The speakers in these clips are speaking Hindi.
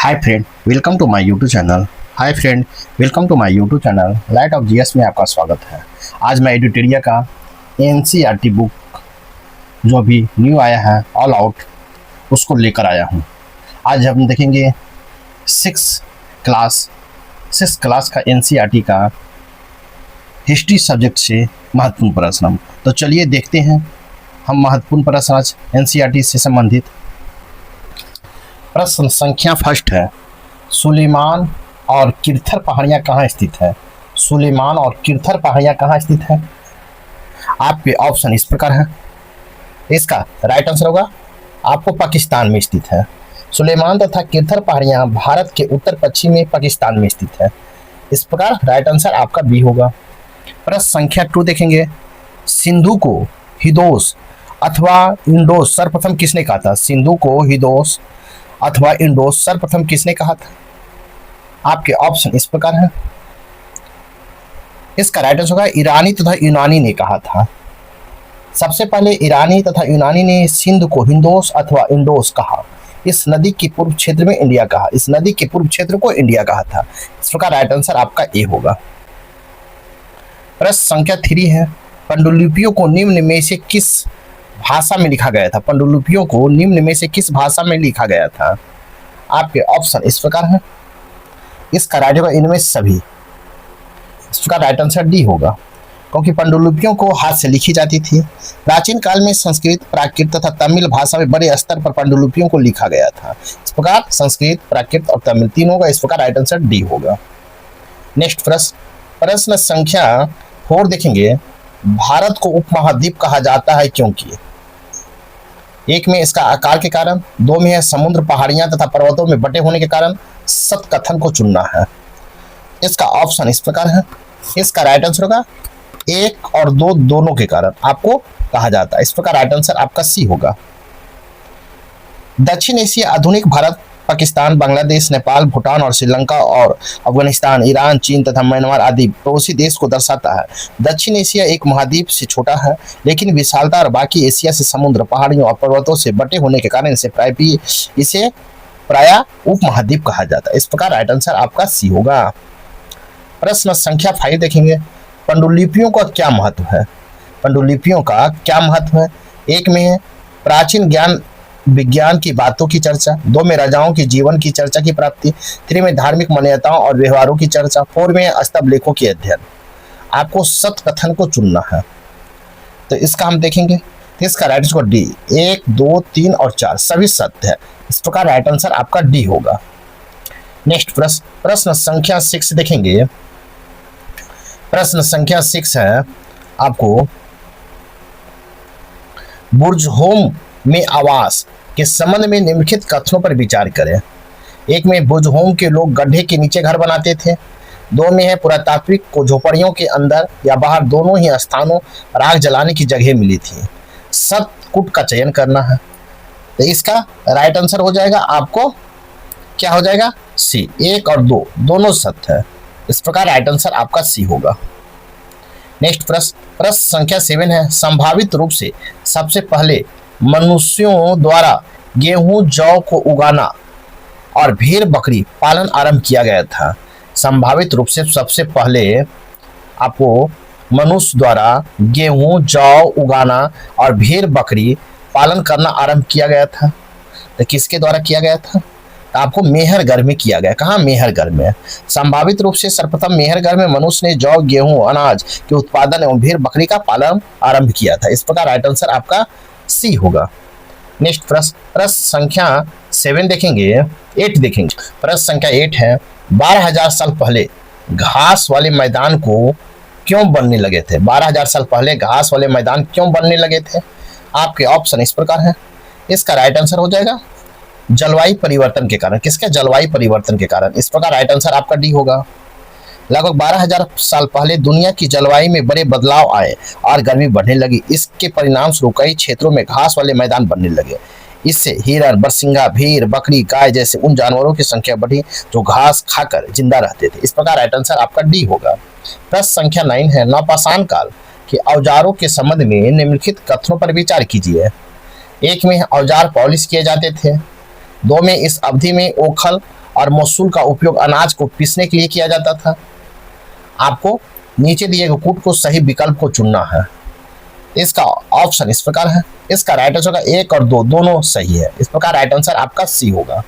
Hi friend, welcome to my YouTube channel. Hi friend, welcome to my YouTube channel light of GS में आपका स्वागत है। आज मैं एडिटोरिया का एनसीईआरटी बुक जो अभी न्यू आया है ऑल आउट उसको लेकर आया हूँ। आज हम देखेंगे सिक्स क्लास का एनसीईआरटी का हिस्ट्री सब्जेक्ट से महत्वपूर्ण प्रश्न। तो चलिए देखते हैं हम महत्वपूर्ण प्रश्न आज एनसीईआरटी से संबंधित। प्रश्न संख्या फर्स्ट है, सुलेमान और किरथर पहाड़ियाँ कहाँ स्थित है? सुलेमान और किरथर पहाड़ियाँ कहाँ स्थित है? आपके ऑप्शन इस प्रकार है। इसका राइट आंसर होगा आपको पाकिस्तान में स्थित है। सुलेमान तथा किरथर पहाड़ियाँ भारत के उत्तर पश्चिम में पाकिस्तान में स्थित है। इस प्रकार राइट आंसर आपका बी होगा। प्रश्न संख्या 2 देखेंगे, सिंधु को हिदोस अथवा इंडोस सर्वप्रथम किसने कहा था? सिंधु को हिदोस अथवा इंडोस सर्वप्रथम किसने कहा था? आपके ऑप्शन इस प्रकार है। इसका राइट आंसर होगा ईरानी तथा यूनानी ने कहा था। सबसे पहले ईरानी तथा यूनानी ने सिंधु को हिंदोस अथवा इंडोस कहा। इस नदी के पूर्व क्षेत्र में इंडिया कहा। इस नदी के पूर्व क्षेत्र को इंडिया कहा था। इस प्रकार राइट आंसर आपका ए होगा। प्रश्न संख्या 3 है, पांडुलिपियों को निम्न में से किस भाषा में लिखा गया था? पांडुलिपियों को निम्न में से किस भाषा में लिखा गया था? आपके ऑप्शन इस प्रकार है। इसका राइट होगा इनमें सभी। इस प्रकार राइट आंसर डी होगा, क्योंकि पांडुलिपियों को हाथ से लिखी जाती थी। प्राचीन काल में संस्कृत, प्राकृत तथा तमिल भाषा में बड़े स्तर पर पांडुलिपियों को लिखा गया था। इस प्रकार संस्कृत, प्राकृत और तमिल तीनों का इस प्रकार राइट आंसर डी होगा। नेक्स्ट प्रश्न संख्या 4 देखेंगे, भारत को उपमहाद्वीप कहा जाता है क्योंकि? एक में इसका आकार के कारण, 2 में है समुद्र, पहाड़ियां तथा पर्वतों में बटे होने के कारण, सत कथन को चुनना है। इसका ऑप्शन इस प्रकार है। इसका राइट आंसर होगा 1 और 2 दोनों के कारण आपको कहा जाता है। इस प्रकार राइट आंसर आपका सी होगा। दक्षिण एशिया आधुनिक भारत, पाकिस्तान, बांग्लादेश, नेपाल, भूटान और श्रीलंका और अफगानिस्तान, ईरान, चीन तथा म्यांमार आदि पड़ोसी देश को दर्शाता है। दक्षिण एशिया एक महाद्वीप से छोटा है, लेकिन विशालता और बाकी एशिया से समुद्र, पहाड़ियों और पर्वतों से बटे होने के कारण इसे प्रायः उपमहाद्वीप कहा जाता है। इस प्रकार राइट आंसर आपका सी होगा। प्रश्न संख्या 5 देखेंगे, पांडुलिपियों का क्या महत्व है? पांडुलिपियों का क्या महत्व है? एक में है प्राचीन ज्ञान विज्ञान की बातों की चर्चा, 2 में राजाओं के जीवन की चर्चा की प्राप्ति, 3 में धार्मिक मान्यताओं और व्यवहारों की चर्चा, 4 में स्तंभ लेखों की अध्ययन। आपको सत कथन को चुनना है। तो इसका हम देखेंगे। तो इसका राइट आंसर डी, 1, 2, 3 और 4 सभी सत्य है। इस प्रकार राइट आंसर आपका डी होगा। नेक्स्ट प्रश्न संख्या 6 देखेंगे। प्रश्न संख्या 6 है आपको, बुर्जहोम में आवास के संबंध में निम्नलिखित कथनों पर विचार करें। एक में बुर्जहोम के लोग गड्ढे के नीचे घर बनाते थे। 2 में है पुरातात्विक को झोपड़ियों के अंदर या बाहर दोनों ही स्थानों पर आग जलाने की जगह मिली थी। सतकुट का चयन करना है। तो इसका राइट आंसर हो जाएगा आपको क्या हो जाएगा? सी, 1 और 2 दोनों सत्य है। इस प्रकार राइट आंसर आपका सी होगा। नेक्स्ट प्रश्न संख्या 7 है, संभावित रूप से सबसे पहले मनुष्यों द्वारा गेहूं, जौ को उगाना और भेड़ बकरी पालन आरंभ किया गया था। संभावित रूप से सबसे पहले आपको मनुष्य द्वारा गेहूं, जौ उगाना और भेड़ बकरी पालन करना आरंभ किया गया था। तो किसके द्वारा किया गया था? आपको मेहरगढ़ में किया गया। कहाँ? मेहरगढ़ में। संभावित रूप से सर्वप्रथम मेहरगढ़ में मनुष्य ने जौ, गेहूं, अनाज के उत्पादन एवं भेड़ बकरी का पालन आरंभ किया था। इस प्रकार राइट आंसर आपका सी होगा। नेक्स्ट प्रश्न संख्या 7 देखेंगे, 8 देखेंगे। प्रश्न संख्या 8 है, 12,000 साल पहले घास वाले मैदान को क्यों बनने लगे थे? 12,000 साल पहले घास वाले मैदान क्यों बनने लगे थे? आपके ऑप्शन इस प्रकार है। इसका राइट आंसर हो जाएगा जलवायु परिवर्तन के कारण। किसके? जलवायु परिवर्तन के कारण। इस प्रकार राइट आंसर आपका डी होगा। लगभग 12,000 साल पहले दुनिया की जलवायु में बड़े बदलाव आए और गर्मी बढ़ने लगी। इसके परिणाम स्वरूप कई क्षेत्रों में घास वाले मैदान बनने लगे। इससे हिरण, बरसिंगा, भेड़, बकरी, गाय जैसे उन जानवरों की संख्या बढ़ी जो घास खाकर जिंदा रहते थे। इस प्रकार राइट आंसर आपका डी होगा। प्रश्न संख्या 9 है, नवपाषाण काल के औजारों के संबंध में निम्नलिखित कथनों पर विचार कीजिए। 1 में औजार पॉलिश किए जाते थे। 2 में इस अवधि में ओखल और मसूल का उपयोग अनाज को पीसने के लिए किया जाता था। आपको नीचे दिए गए कूट को सही विकल्प को चुनना है। इसका ऑप्शन इस प्रकार है। इसका राइट आंसर होगा 1 और 2 दोनों सही है। इस प्रकार राइट आंसर आपका सी होगा।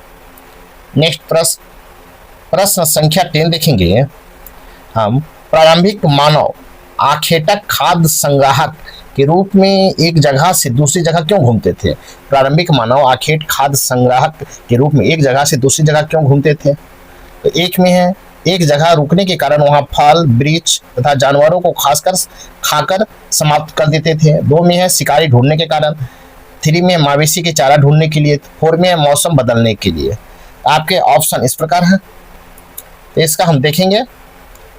नेक्स्ट प्रश्न संख्या 10 देखेंगे हम। प्रारंभिक मानव आखेटक खाद्य संग्राहक के रूप में एक जगह से दूसरी जगह क्यों घूमते थे? प्रारंभिक मानव आखेट खाद्य संग्राहक के रूप में एक जगह से दूसरी जगह क्यों घूमते थे? तो एक में है एक जगह रुकने के कारण वहां फल वृक्ष तथा जानवरों को खाकर समाप्त कर देते थे। 2 में है शिकारी ढूंढने के कारण। 3 में मवेशी के चारा ढूंढने के लिए। 4 में है मौसम बदलने के लिए। आपके ऑप्शन इस प्रकार है। तो इसका हम देखेंगे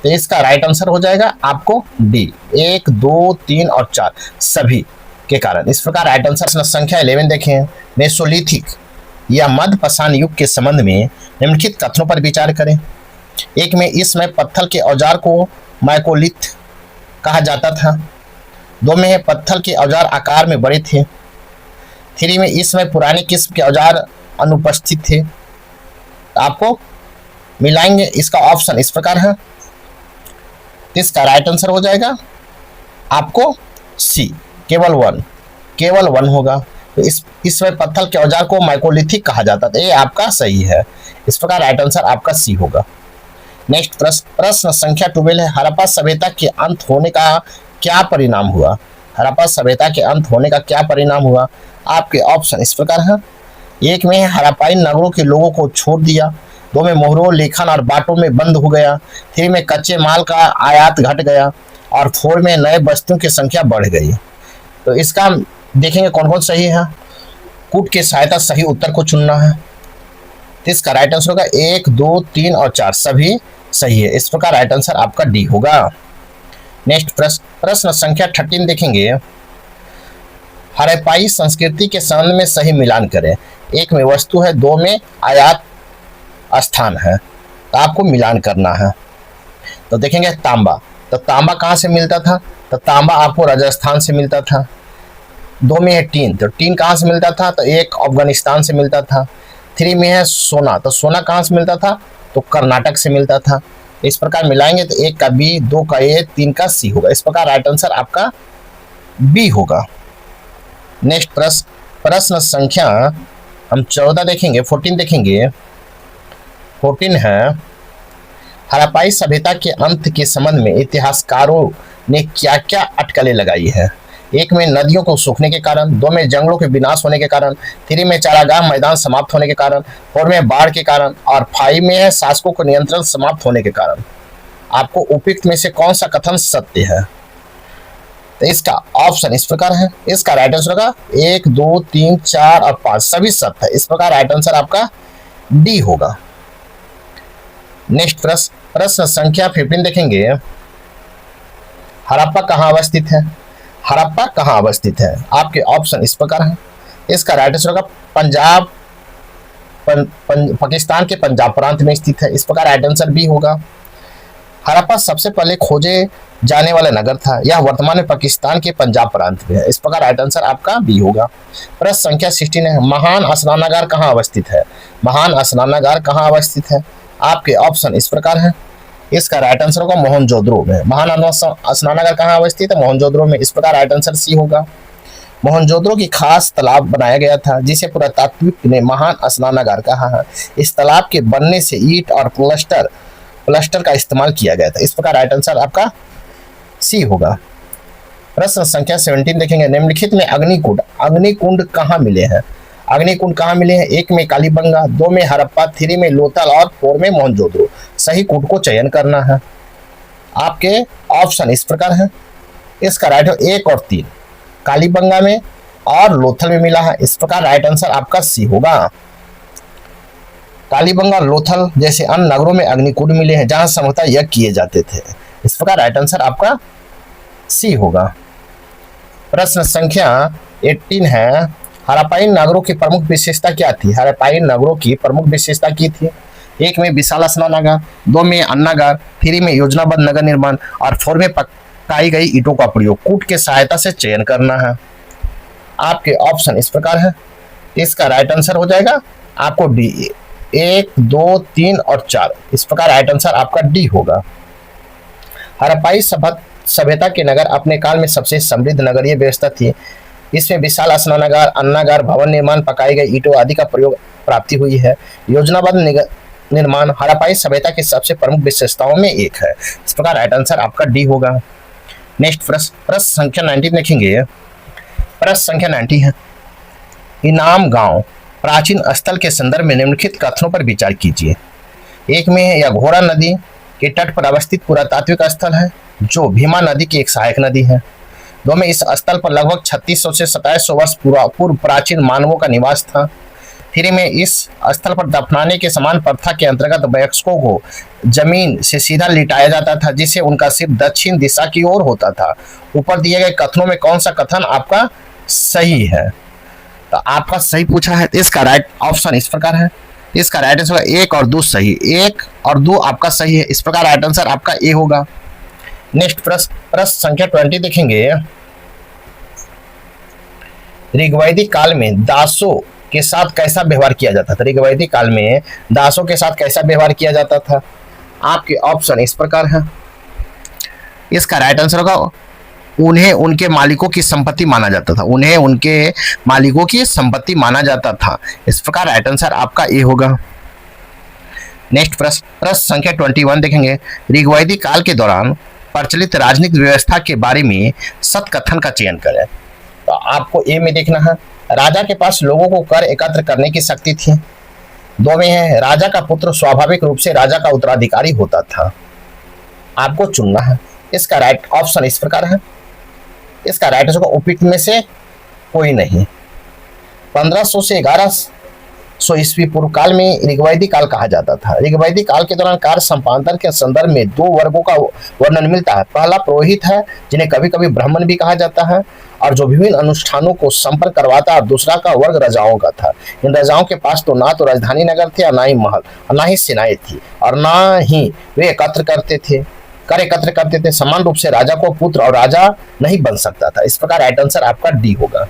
तो इसका राइट आंसर हो जाएगा आपको डी 1, 2, 3 और 4 सभी के कारण। इस प्रकार राइट आंसर संख्या 11 देखें। मेसोलिथिक या मध्य पाषाण युग के संबंध में निम्नलिखित कथनों पर विचार करें। एक में इसमें पत्थर के औजार को माइकोलिथ कहा जाता था। 2 में है पत्थर के औजार आकार में बड़े थे। 3 में इसमें पुराने किस्म के औजार अनुपस्थित थे। आपको मिलाएंगे। इसका ऑप्शन इस प्रकार है। इसका राइट आंसर हो जाएगा आपको सी केवल 1 होगा। तो इसमें पत्थर के औजार को माइकोलिथिक कहा जाता था। ये आपका सही है। इस प्रकार राइट आंसर आपका सी होगा। नेक्स्ट प्रश्न संख्या 12 है। हड़प्पा सभ्यता के अंत होने का क्या परिणाम हुआ? हड़प्पा सभ्यता के अंत होने का क्या परिणाम हुआ? आपके ऑप्शन इस प्रकार है। 1 में हड़प्पाई नगरों के लोगों को छोड़ दिया। 2 में मोहरों लेखन और बाटों में बंद हो गया। 3 में कच्चे माल का आयात घट गया और 4 में नए वस्तुओं की संख्या बढ़ गई। तो इसका देखेंगे कौन कौन सही है। कूट की सहायता सही उत्तर को चुनना है। तो इसका राइट आंसर होगा 1, 2, 3 और 4 सभी सही है। इस प्रकार राइट आंसर आपका डी होगा। नेक्स्ट प्रश्न संख्या 13 देखेंगे। हड़प्पाई संस्कृति के संबंध में सही मिलान करें। 1 में वस्तु है। 2 में आयात स्थान है। तो आपको मिलान करना है। तो देखेंगे तांबा। तो तांबा कहाँ से मिलता था? तो तांबा आपको राजस्थान से मिलता था। 2 में है टीन। तो टीन कहाँ से मिलता था? तो 1 अफगानिस्तान से मिलता था। 3 में है सोना। तो सोना कहाँ से मिलता था? तो कर्नाटक से मिलता था। इस प्रकार मिलाएंगे तो 1 का बी, 2 का ए, 3 का सी होगा। इस प्रकार राइट आंसर आपका बी होगा। नेक्स्ट प्रश्न संख्या हम 14 देखेंगे। 14 देखेंगे। 14 है हड़प्पाई सभ्यता के अंत के संबंध में इतिहासकारों ने क्या क्या अटकलें लगाई है? 1 में नदियों को सूखने के कारण। 2 में जंगलों के विनाश होने के कारण। 3 में चारागाह मैदान समाप्त होने के कारण। 4 में बाढ़ के कारण और 5 में है शासकों को नियंत्रण समाप्त होने के कारण। आपको उपयुक्त में से कौन सा कथन सत्य है? तो इसका ऑप्शन इस प्रकार है। इसका राइट आंसर होगा 1, 2, 3, 4 और 5 सभी सत्य है। इस प्रकार राइट आंसर आपका डी होगा। नेक्स्ट प्रश्न संख्या 15 देखेंगे। हड़प्पा कहाँ अवस्थित है? हड़प्पा कहाँ अवस्थित है? आपके ऑप्शन इस प्रकार है। इसका राइट आंसर होगा पंजाब पाकिस्तान के पंजाब प्रांत में स्थित है। इस प्रकार राइट आंसर बी होगा। हड़प्पा सबसे पहले खोजे जाने वाला नगर था। यह वर्तमान में पाकिस्तान के पंजाब प्रांत में है। इस प्रकार राइट आंसर आपका बी होगा। प्रश्न संख्या 16 है। महान स्नानागार कहाँ अवस्थित है? महान स्नानागार कहाँ अवस्थित है? आपके ऑप्शन इस प्रकार है। इसका राइट आंसर होगा मोहनजोदड़ो में। महान स्नानागार कहाँ अवस्थित है? मोहनजोदड़ो में। इस प्रकार राइट आंसर सी होगा। मोहनजोदड़ो की खास तालाब बनाया गया था जिसे पुरातात्विक ने महान स्नानागार कहा है। इस तालाब के बनने से ईंट और प्लास्टर का इस्तेमाल किया गया था। इस प्रकार राइट आंसर आपका सी होगा। प्रश्न संख्या 17 देखेंगे। निम्नलिखित में अग्निकुंड कहाँ मिले हैं? अग्निकुंड कहाँ मिले हैं? 1 में कालीबंगा, 2 में हड़प्पा, 3 में लोथल और 4 में मोहनजोदड़ो। सही कुंड को चयन करना है। आपके ऑप्शन इस प्रकार है। इसका राइट 1 और 3 कालीबंगा में और लोथल में मिला है। इस प्रकार राइट आंसर आपका सी होगा। कालीबंगा लोथल जैसे अन्य नगरों में अग्निकुंड मिले हैं जहां संभवतः यज्ञ किए जाते थे। इस प्रकार राइट आंसर आपका सी होगा। प्रश्न संख्या 18 है। हड़प्पाई नगरों की प्रमुख विशेषता क्या थी? हड़प्पाई नगरों की प्रमुख विशेषता की थी। 1 में विशाल स्नानागार, 2 में अन्नागार, 3 में योजनाबद्ध नगर निर्माण और 4 में पकाई गई ईंटों का प्रयोग। कूट के सहायता से चयन करना है। आपके ऑप्शन इस प्रकार है। इसका राइट आंसर हो जाएगा आपको डी 1, 2, 3 और 4। इस प्रकार राइट आंसर आपका डी होगा। हड़प्पाई सभ्यता के नगर अपने काल में सबसे समृद्ध नगरीय व्यवस्था थी। इसमें विशाल स्नानागार, अन्नागार, भवन निर्माण, पकाई गई ईंटों आदि का प्रयोग प्राप्ति हुई है। योजनाबद्ध निर्माण हड़प्पाई सभ्यता की सबसे प्रमुख विशेषताओं में एक है। इस प्रकार राइट आंसर आपका डी होगा। नेक्स्ट प्रश्न संख्या 90 देखेंगे। प्रश्न संख्या 90 है, इनाम गांव प्राचीन स्थल के संदर्भ में निम्नलिखित कथनों पर विचार कीजिए। एक में है, यह घोड़ा नदी के तट पर अवस्थित पुरातात्विक स्थल है जो भीमा नदी की एक सहायक नदी है। दो में, इस स्थल पर लगभग 3600 से 2700 वर्ष पूर्व प्राचीन मानवों का निवास था। 3 में, इस स्थल पर दफनाने के समान प्रथा के अंतर्गत वयस्कों को जमीन से सीधा लिटाया जाता था जिससे उनका सिर दक्षिण दिशा की ओर होता था। ऊपर दिए गए कथनों में कौन सा कथन आपका सही है? तो आपका सही पूछा है, इसका राइट ऑप्शन इस प्रकार है। इसका राइट आंसर 1 और 2 सही, 1 और 2 आपका सही है। इस प्रकार राइट आंसर आपका ए होगा। नेक्स्ट प्रश्न संख्या 20 देखेंगे। ऋग्वैदिक काल में दासों के साथ कैसा व्यवहार किया जाता था? ऋग्वैदिक काल में दासों के साथ कैसा व्यवहार किया जाता था? आपके ऑप्शन इस प्रकार है। इसका राइट आंसर होगा, उन्हें उनके मालिकों की संपत्ति माना जाता था। उन्हें उनके मालिकों की संपत्ति माना जाता था। इस प्रकार राइट आंसर आपका ए होगा। नेक्स्ट प्रश्न संख्या 21 देखेंगे। ऋग्वैदिक काल के दौरान प्रचलित राजनीतिक व्यवस्था के बारे में सत्य कथन का चयन करें। तो आपको ए में देखना है, राजा के पास लोगों को कर एकत्र करने की शक्ति थी। 2 में है, राजा का पुत्र स्वाभाविक रूप से राजा का उत्तराधिकारी होता था। आपको चुनना है। इसका राइट ऑप्शन इस प्रकार है। इसका राइट आंसर उपयुक्त में से कोई नहीं। 1500 से 1100 ईस्वी पूर्व काल में ऋग्वैदिक काल कहा जाता था। ऋग्वैदिक काल के दौरान कार्य संपादन के संदर्भ में 2 वर्गों का वर्णन मिलता है। पहला पुरोहित है जिन्हें कभी कभी ब्राह्मण भी कहा जाता है और जो विभिन्न अनुष्ठानों को संपन्न करवाता है। दूसरा का वर्ग राजाओं का था। इन राजाओं के पास तो ना तो राजधानी नगर थे और ना ही महल और ना ही सेनाएं थी और ना ही वे कर एकत्र करते थे। समान रूप से राजा को पुत्र और राजा नहीं बन सकता था। इस प्रकार राइट आंसर आपका डी होगा।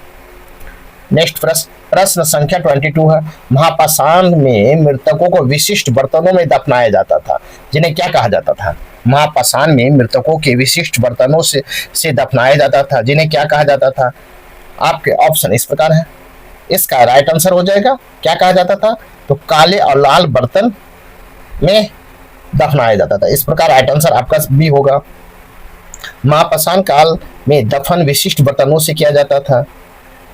नेक्स्ट प्रश्न संख्या 22 है। महापाषाण में मृतकों को विशिष्ट बर्तनों में दफनाया जाता था जिन्हें क्या कहा जाता था? महापाषाण में मृतकों के विशिष्ट बर्तनों से दफनाया जाता था जिन्हें क्या कहा जाता था? आपके ऑप्शन इस प्रकार है। इसका राइट आंसर हो जाएगा, क्या कहा जाता था? तो काले और लाल बर्तन में दफनाया जाता था। इस प्रकार राइट आंसर आपका बी होगा। महापाषाण काल में दफन विशिष्ट बर्तनों से किया जाता था।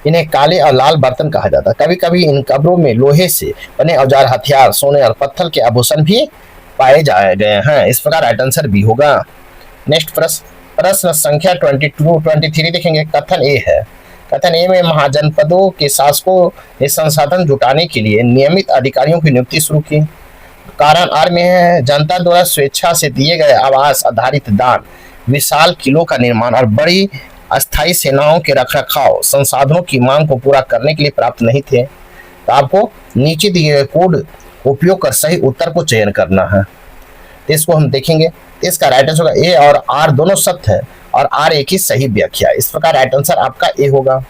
इन्हें काले और लाल बर्तन कहा जाता है। कभी कभी इन कब्रों में लोहे से बने औजार, हथियार, सोने और पत्थर के आभूषण भी पाए जाए गए हैं। इस प्रकार राइट आंसर बी होगा। नेक्स्ट प्रश्न संख्या 23 देखेंगे। कथन ए है। कथन ए में महाजनपदों के शासकों ने संसाधन जुटाने के लिए नियमित अधिकारियों की नियुक्ति शुरू की। कारण आर में है, जनता द्वारा स्वेच्छा से दिए गए आवास आधारित दान, विशाल किलों का निर्माण और बड़ी अस्थायी सेनाओं के रखरखाव संसाधनों की मांग को पूरा करने के लिए प्राप्त नहीं थे। तो आपको नीचे दिए गए कोड उपयोग कर सही उत्तर को चयन करना है। तो इसको हम देखेंगे। इसका राइट आंसर होगा ए और आर दोनों सत्य है और आर एक ही सही व्याख्या है। इस प्रकार राइट आंसर आपका ए होगा।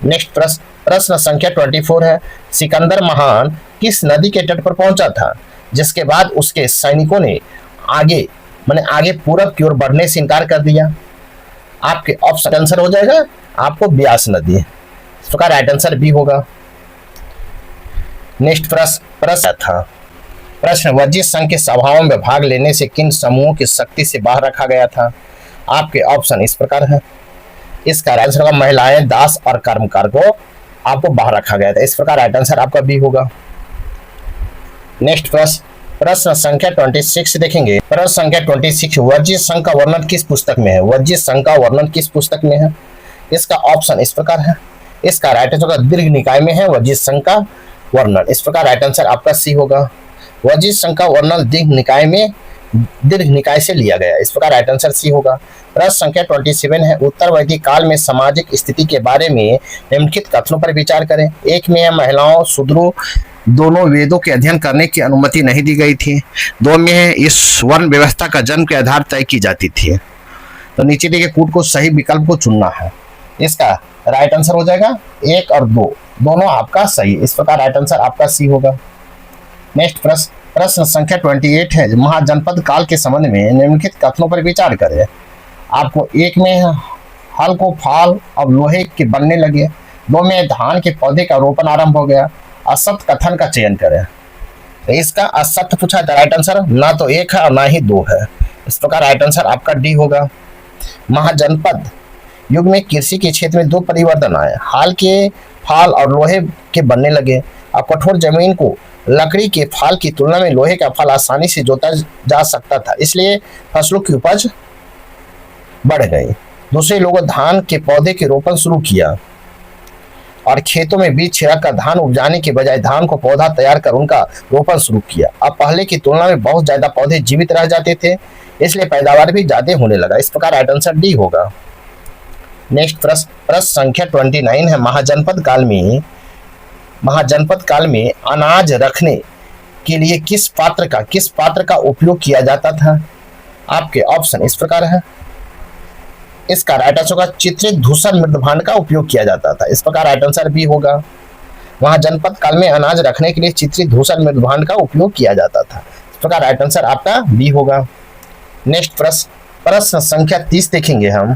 नेक्स्ट प्रश्न संख्या 24 है। सिकंदर महान किस नदी के तट पर पहुंचा था जिसके बाद उसके सैनिकों ने आगे पूरब की ओर बढ़ने से इनकार कर दिया? आपके ऑप्शन आंसर हो जाएगा आपको ब्यास नदी। इस प्रकार राइट आंसर बी होगा। नेक्स्ट प्रश्न वज्जित संघ के सभाओं में भाग लेने से किन समूहों की शक्ति से बाहर रखा गया था? आपके ऑप्शन इस प्रकार है। इसका राइट आंसर होगा महिलाएं, दास और कर्मकार को आपको बाहर रखा गया था। इस प्रकार राइट आंसर आपका बी होगा। नेक्स्ट प्रश्न संख्या 26 देखेंगे। प्रश्न संख्या 26 वज्जित संघ का वर्णन किस पुस्तक में है? वज्जित संघ का वर्णन किस पुस्तक में है? इसका ऑप्शन इस प्रकार है। इसका राइट आंसर होगा दीर्घ निकाय में है वज्जित संघ का वर्णन। इस प्रकार राइट आंसर आपका सी होगा। वज्जित संघ का वर्णन दीर्घ निकाय से लिया गया। इस प्रकार राइट आंसर सी होगा। प्रश्न संख्या 27 है। उत्तर वैदिक काल में सामाजिक स्थिति के बारे में निम्नलिखित कथनों पर विचार करें। एक में है, महिलाओं शूद्रों दोनों वेदों के अध्ययन करने की अनुमति नहीं दी गई थी। 2 में है, इस वर्ण व्यवस्था का जन्म के आधार तय की जाती थी। तो नीचे दिए गए कूट को सही विकल्प को चुनना है। इसका राइट आंसर हो जाएगा 1 और 2 दोनों आपका सही। इस प्रकार राइट आंसर आपका सी होगा। नेक्स्ट प्रश्न संख्या 28 है, महाजनपद काल के संबंध में निम्नलिखित कथनों पर विचार करें। आपको एक में हल को फाल अब लोहे के बनने लगे, दो में धान के पौधे का रोपण आरंभ हो गया। असत्य कथन का चयन करें। तो इसका असत्य पूछा था, राइट आंसर ना तो एक है और ना ही दो है। इस प्रकार राइट आंसर आपका डी होगा। महाजनपद युग में कृषि के क्षेत्र में दो परिवर्तन आए, हाल के फाल और लोहे के बनने लगे। अब कठोर जमीन को लकड़ी के फाल की तुलना में लोहे का फाल आसानी से जोता जा सकता था, इसलिए फसलों की उपज बढ़ गई। दूसरे लोगों धान के पौधे के रोपण शुरू किया और खेतों में बीज छिड़क कर धान उपजाने के बजाय धान को पौधा तैयार कर उनका रोपण शुरू किया। अब पहले की तुलना में बहुत ज्यादा पौधे जीवित रह जाते थे, इसलिए पैदावार भी ज्यादा होने लगा। इस प्रकार राइट आंसर डी होगा। नेक्स्ट प्रश्न संख्या 29 है, महाजनपद काल में अनाज रखने के लिए किस पात्र का उपयोग किया जाता था। आपके ऑप्शन इस प्रकार है। इसका राइट आंसर होगा चित्रित धूसर मृदभांड का उपयोग किया जाता था। इस प्रकार राइट आंसर बी होगा। महाजनपद काल में अनाज रखने के लिए चित्रित धूसर मृदभांड का उपयोग किया जाता था। इस प्रकार राइट आंसर आपका बी होगा। नेक्स्ट प्रश्न संख्या 30 देखेंगे हम।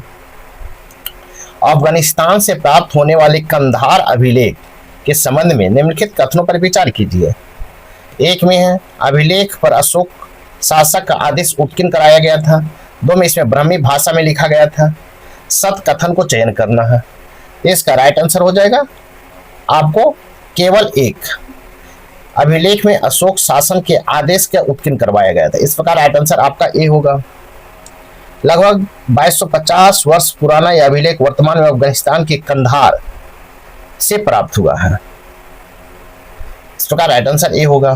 अफगानिस्तान से प्राप्त होने वाले कंधार अभिलेख के संबंध में निम्नलिखित कथनों पर विचार कीजिए। एक में है अभिलेख पर अशोक शासक का आदेश उत्कीर्ण कराया गया था। दो में इसमें ब्राह्मी भाषा में लिखा गया था। सत्य कथन को चयन करना है। इसका राइट आंसर हो जाएगा आपको केवल एक, अभिलेख में अशोक शासन के आदेश का उत्कीर्ण करवाया गया था। इस प्रकार राइट आंसर आपका ए होगा। लगभग 2250 वर्ष पुराना यह अभिलेख वर्तमान में अफगानिस्तान के कंधार से प्राप्त हुआ है। इस प्रकार राइट आंसर ए होगा।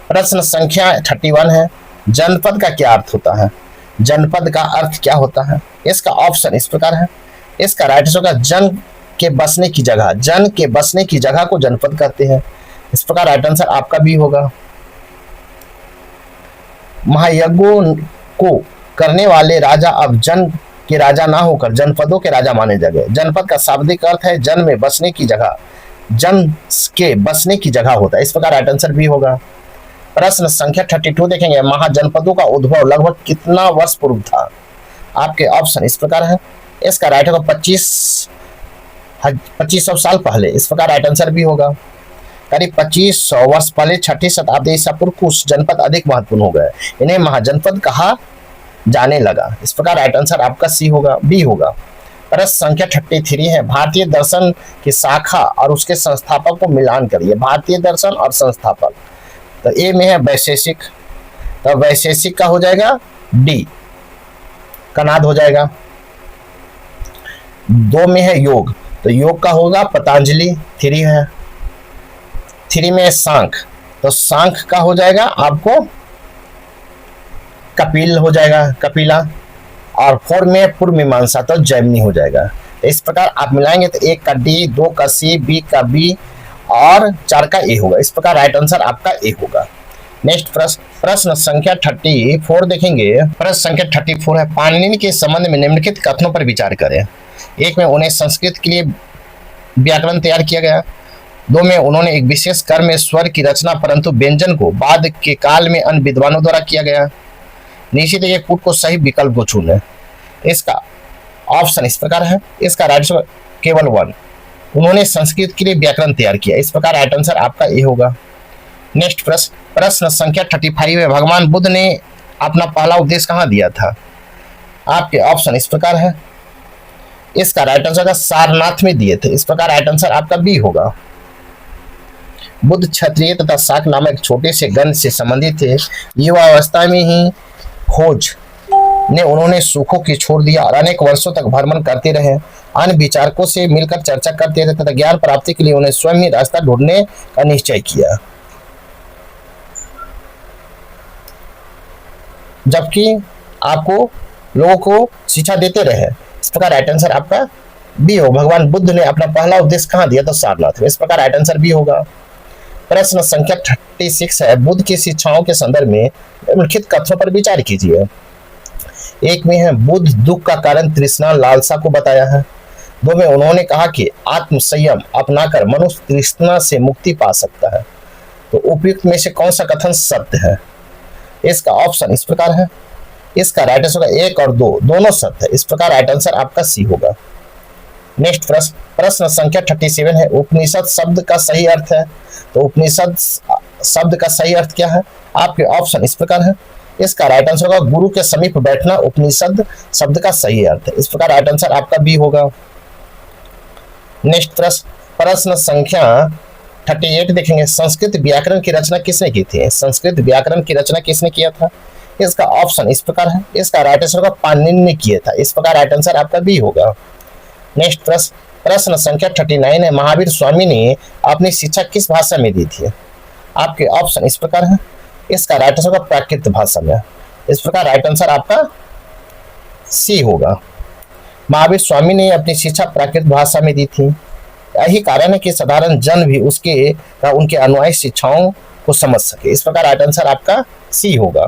प्रश्न संख्या 31 है, जनपद का क्या अर्थ होता है। जनपद का अर्थ क्या होता है। इसका ऑप्शन इस प्रकार है। इसका राइट आंसर होगा जन के बसने की जगह। जन के बसने की जगह को जनपद कहते हैं। इस प्रकार राइट आंसर आपका भी होगा। महायज्ञों को करने वाले राजा अब जन के राजा ना होकर जनपदों के राजा माने गए। जनपद का शाब्दिक अर्थ है जन में बसने की जगह, जन के बसने की जगह होता है। इस प्रकार राइट आंसर भी होगा। प्रश्न संख्या 32 देखेंगे, महाजनपदों का उद्भव लगभग कितना वर्ष पूर्व था। आपके ऑप्शन इस प्रकार है। इसका राइट होगा 2500 साल पहले। इस प्रकार राइट आंसर भी होगा। करीब 2500 वर्ष पहले 6ठी शताब्दी ईसा पूर्व कुछ जनपद अधिक महत्वपूर्ण हो गए, इन्हें महाजनपद कहा जाने लगा। इस प्रकार राइट आंसर आपका सी होगा, बी होगा। प्रश्न संख्या 33 है, भारतीय दर्शन की शाखा और उसके संस्थापक को मिलान करिए। भारतीय दर्शन और संस्थापक, तो ए में है वैशेषिक, तो वैशेषिक का हो जाएगा डी, कनाद हो जाएगा। दो में है योग, तो योग का होगा पतंजलि। 3 है, 3 में है सांख्य, तो सांख्य का हो जाएगा आपको कपिल हो जाएगा, कपिला। और 4 में पूर्व मीमांसा, तो जैमिनी हो जाएगा। इस प्रकार आप मिलाएंगे तो 1 का डी, 2 का सी, बी का बी और 4 का ए होगा। इस प्रकार राइट आंसर आपका ए होगा। नेक्स्ट प्रश्न संख्या 34 देखेंगे। प्रश्न संख्या 34 है, पाणिनि के संबंध में निम्नलिखित कथनों पर विचार करें। एक में उन्हें संस्कृत के लिए व्याकरण तैयार किया गया। दो में उन्होंने एक विशेष कर्म में स्वर की रचना परंतु व्यंजन को बाद के काल में अन्य विद्वानों द्वारा किया गया। नीचे दिए पुट को सही विकल्प को चुने। इसका ऑप्शन इस प्रकार है। इसका राइट आंसर केवल 1, उन्होंने संस्कृत के लिए व्याकरण तैयार किया। इस प्रकार राइट आंसर आपका ए होगा। नेक्स्ट प्रश्न संख्या 35 है, भगवान बुद्ध ने अपना पहला उपदेश कहाँ दिया था। आपके ऑप्शन इस प्रकार है। इसका राइट आंसर का सारनाथ में दिए थे। इस प्रकार राइट आंसर आपका बी होगा। बुद्ध क्षत्रिय तथा शाक नामक एक छोटे से गण से संबंधित थे। युवा अवस्था में ही खोज ने उन्होंने सुखों की छोड़ दिया और अनेक वर्षों तक भ्रमण करते रहे। अन्य विचारकों से मिलकर चर्चा करते रहे तथा ज्ञान प्राप्ति के लिए उन्हें स्वयं ही रास्ता ढूंढने का निश्चय किया। जबकि आपको लोगों को शिक्षा देते रहे। इस प्रकार राइट आंसर आपका बी हो। भगवान बुद्ध ने अपना पहला उपदेश कहाँ दिया था, सारनाथ में। इस प्रकार राइट आंसर बी होगा। प्रश्न संख्या 36 है, बुद्ध की शिक्षाओं के संदर्भ में निम्नलिखित कथनों पर विचार कीजिए। एक में है बुद्ध दुख का कारण तृष्णा लालसा को बताया है। दो में उन्होंने कहा कि आत्म संयम अपनाकर मनुष्य तृष्णा से मुक्ति पा सकता है। तो उपयुक्त में से कौन सा कथन सत्य है? इसका ऑप्शन इस प्रकार है। इसका राइट आंसर होगा 1 और 2 दोनों सत्य है। इस प्रकार राइट आंसर आपका सी होगा। नेक्स्ट प्रश्न, प्रश्न संख्या 37 है। उपनिषद शब्द का सही अर्थ है। तो उपनिषद शब्द का सही अर्थ क्या है? आपके ऑप्शन इस प्रकार है। इसका राइट आंसर होगा गुरु के समीप बैठना उपनिषद शब्द का सही अर्थ है। इस प्रकार राइट आंसर आपका बी होगा। नेक्स्ट प्रश्न, प्रश्न संख्या 38 देखेंगे। संस्कृत व्याकरण की रचना किसने की थी? संस्कृत व्याकरण की रचना किसने किया था? इसका ऑप्शन इस प्रकार है। इसका राइट आंसर होगा पाणिनि ने किया था। इस प्रकार राइट आंसर आपका बी होगा। नेक्स्ट प्रश्न, प्रश्न संख्या 39 है। महावीर स्वामी ने अपनी शिक्षा किस भाषा में दी थी? आपके ऑप्शन इस प्रकार है। इसका राइट आंसर होगा प्राकृत भाषा में। इस प्रकार राइट आंसर आपका सी होगा। महावीर स्वामी ने अपनी शिक्षा प्राकृत भाषा में दी थी। यही कारण है कि साधारण जन भी उनके अनुयायी शिक्षाओं को समझ सके। इस प्रकार राइट आंसर आपका सी होगा।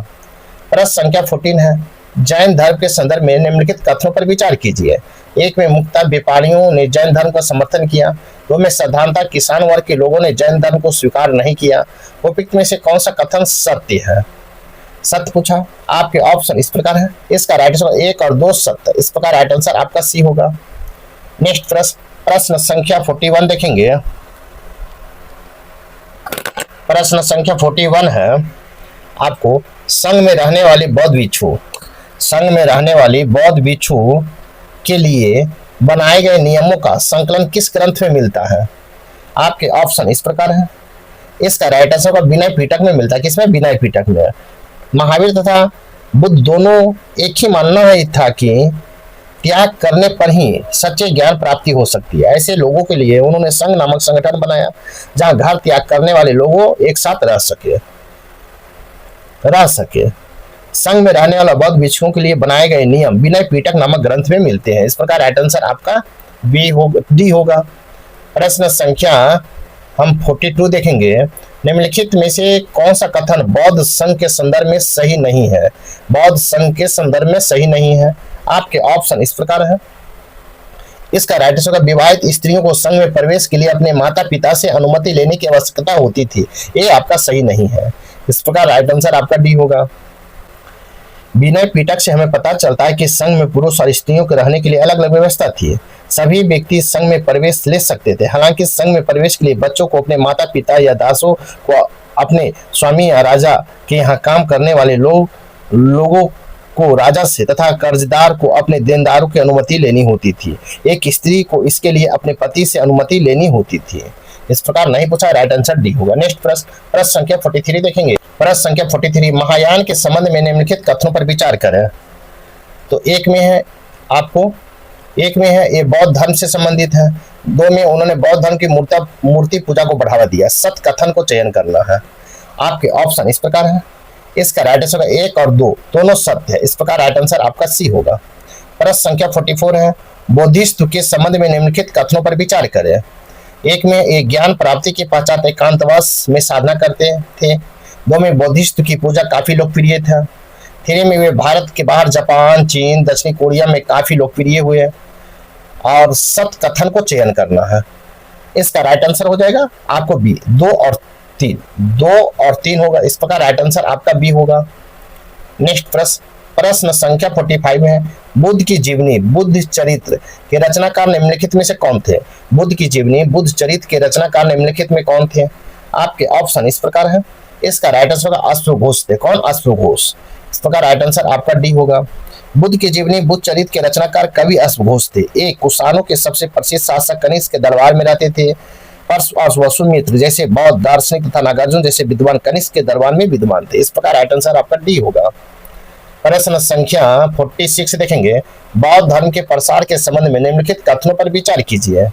प्रश्न संख्या 14 है। जैन धर्म के संदर्भ में निम्नलिखित कथनों पर विचार कीजिए। एक में मुक्ता व्यापारियों ने जैन धर्म का समर्थन किया। दो में साधारणतः किसान वर्ग के लोगों ने जैन धर्म को स्वीकार नहीं किया। उपयुक्त में से कौन सा कथन सत्य है? सत्य पूछा। आपके ऑप्शन इस प्रकार है। इसका राइट आंसर 1 और 2 सत्य। इस प्रकार राइट आंसर आपका सी होगा। नेक्स्ट प्रश्न, प्रश्न संख्या 41 देखेंगे। प्रश्न संख्या 41 है। आपको संघ में रहने वाले बौद्ध भिक्षु के लिए बनाए गए नियमों का संकलन किस ग्रंथ में मिलता है? आपके ऑप्शन इस प्रकार है। इसका राइट आंसर होगा विनय पिटक में मिलता है। किसमें? विनय पिटक में। महावीर तथा बुद्ध दोनों एक ही मानना है था कि त्याग करने पर ही सच्चे ज्ञान प्राप्ति हो सकती है। ऐसे लोगों के लिए उन्होंने संघ नामक संगठन बनाया जहां घर त्याग करने वाले लोगों एक साथ रह सके। संघ में रहने वाला बौद्ध भिक्षुओं के लिए बनाए गए नियम विनय पिटक नामक ग्रंथ में मिलते हैं। इस प्रकार राइट आंसर आपका डी होगा। प्रश्न संख्या हम 42 देखेंगे। निम्नलिखित में से कौन सा कथन बौद्ध संघ के संदर्भ में सही नहीं है? बौद्ध संघ के संदर्भ में सही नहीं है। आपके ऑप्शन इस प्रकार है। इसका राइट आंसर होगा विवाहित स्त्रियों को संघ में प्रवेश के लिए अपने माता पिता से अनुमति लेने की आवश्यकता होती थी। ये आपका सही नहीं है। इस प्रकार राइट आंसर आपका डी होगा। विनय पिटक से हमें पता चलता है कि संघ में पुरुष और स्त्रियों के रहने के लिए अलग अलग व्यवस्था थी। सभी व्यक्ति संघ में प्रवेश ले सकते थे। हालांकि संघ में प्रवेश के लिए बच्चों को अपने माता पिता या दासों को अपने स्वामी या राजा के यहाँ काम करने वाले लोगों को राजा से तथा कर्जदार को अपने देनदारों की अनुमति लेनी होती थी। एक स्त्री को इसके लिए अपने पति से अनुमति लेनी होती थी। इस प्रकार नहीं पूछा। राइट आंसर डी होगा। नेक्स्ट प्रश्न संख्या 43 देखेंगे। प्रश्न संख्या 43 महायान के संबंध में निम्नलिखित कथनों पर विचार करें। तो एक में है ये बौद्ध धर्म से संबंधित है। दो में उन्होंने बौद्ध धर्म की मूर्ति पूजा को बढ़ावा दिया। सत्य कथन को चयन करना है। आपके ऑप्शन इस प्रकार है। इसका राइट आंसर 1 और 2 दोनों सत्य है। इस प्रकार राइट आंसर आपका सी होगा। प्रश्न संख्या 44 है। बोधिसत्व के संबंध में निम्नलिखित कथनों पर विचार करें। एक में एक ज्ञान प्राप्ति के पश्चात एकांतवास में साधना करते थे। दो में बोधिसत्व की पूजा काफी लोकप्रिय था। तीन में वे भारत के बाहर जापान, चीन, दक्षिण कोरिया में काफी लोकप्रिय हुए। और सत्य कथन को चयन करना है। इसका राइट आंसर हो जाएगा आपको बी। 2 और 3 होगा। इस प्रकार राइट आंसर आपका बी होगा। नेक्स्ट प्रश्न संख्या 45 है। बुद्ध की जीवनी बुद्ध चरित्र के रचनाकार निम्नलिखित में से कौन थे? बुद्ध की जीवनी बुद्ध चरित्र के रचनाकार निम्नलिखित में कौन थे? आपके ऑप्शन इस प्रकार है। इसका राइट आंसर होगा अश्वघोष थे। कौन? अश्वघोष। इस प्रकार राइट आंसर आपका डी होगा। बुद्ध की जीवनी बुद्ध चरित्र के रचनाकार कवि अश्वघोष थे। एक कुषाणों के सबसे प्रसिद्ध शासक कनिष्क के दरबार में रहते थे। वसुमित्र जैसे बौद्ध दार्शनिक तथा नागार्जुन जैसे विद्वान कनिष्क के दरबार में विद्वान थे। इस प्रकार राइट आंसर आपका डी होगा। प्रश्न संख्या 46 देखेंगे। बौद्ध धर्म के प्रसार के संबंध में निम्नलिखित कथनों पर विचार कीजिए।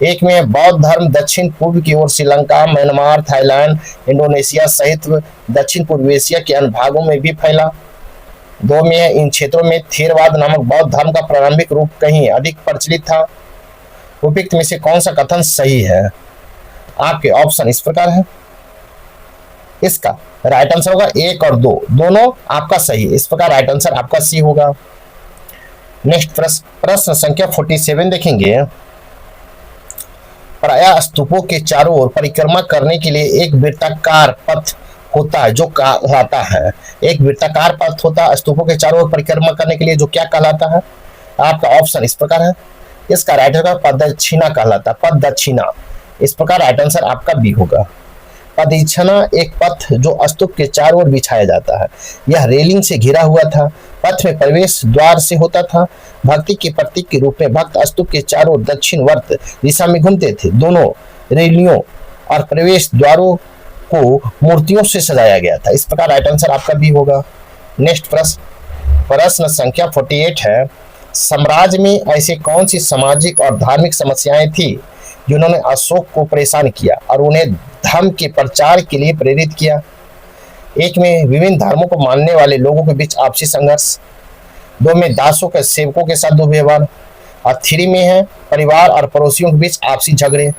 एक में बौद्ध धर्म दक्षिण पूर्व की ओर श्रीलंका, म्यांमार, थाईलैंड, इंडोनेशिया सहित दक्षिण पूर्व एशिया के अन्य भागों में भी फैला। दो में इन क्षेत्रों में थेरवाद नामक बौद्ध धर्म का प्रारंभिक रूप कहीं अधिक प्रचलित था। उपयुक्त में से कौन सा कथन सही है? आपके ऑप्शन इस प्रकार है। इसका राइट आंसर होगा 1 और 2 दोनों आपका सही है। इस प्रकार राइट आंसर आपका सी होगा। नेक्स्ट प्रश्न संख्या 47 देखेंगे। प्रायः स्तूपों के चारों ओर परिक्रमा करने के लिए एक वृत्ताकार पथ होता है जो कहलाता है, एक वृत्ताकार पथ होता है स्तूपों के चारों ओर परिक्रमा करने के लिए, जो क्या कहलाता है? आपका ऑप्शन इस प्रकार है। इसका राइट आंसर पददक्षिणा कहलाता है, पददक्षिणा। इस प्रकार राइट आंसर आपका बी होगा। पददक्षिणा एक पथ जो स्तूप के चारों ओर बिछाया जाता है। यह रेलिंग से घिरा हुआ था। पथ में प्रवेश द्वार से होता था। भक्ति के प्रतीक के रूप में भक्त स्तूप के चारों ओर दक्षिणवर्त दिशा में घूमते थे। दोनों रेलियों और प्रवेश द्वारों को मूर्तियों से सजाया गया था। इस प्रकार राइट आंसर आपका बी होगा। नेक्स्ट प्रश्न संख्या 48 है। साम्राज्य में ऐसी कौन सी सामाजिक और धार्मिक समस्याएं थी जिन्होंने अशोक को परेशान किया और उन्हें धर्म के प्रचार के लिए प्रेरित किया? एक में विभिन्न धर्मों को मानने वाले लोगों के बीच आपसी संघर्ष। दो में दासों के सेवकों के साथ दुर्व्यवहार। और 3 में है परिवार और पड़ोसियों के बीच आपसी झगड़े।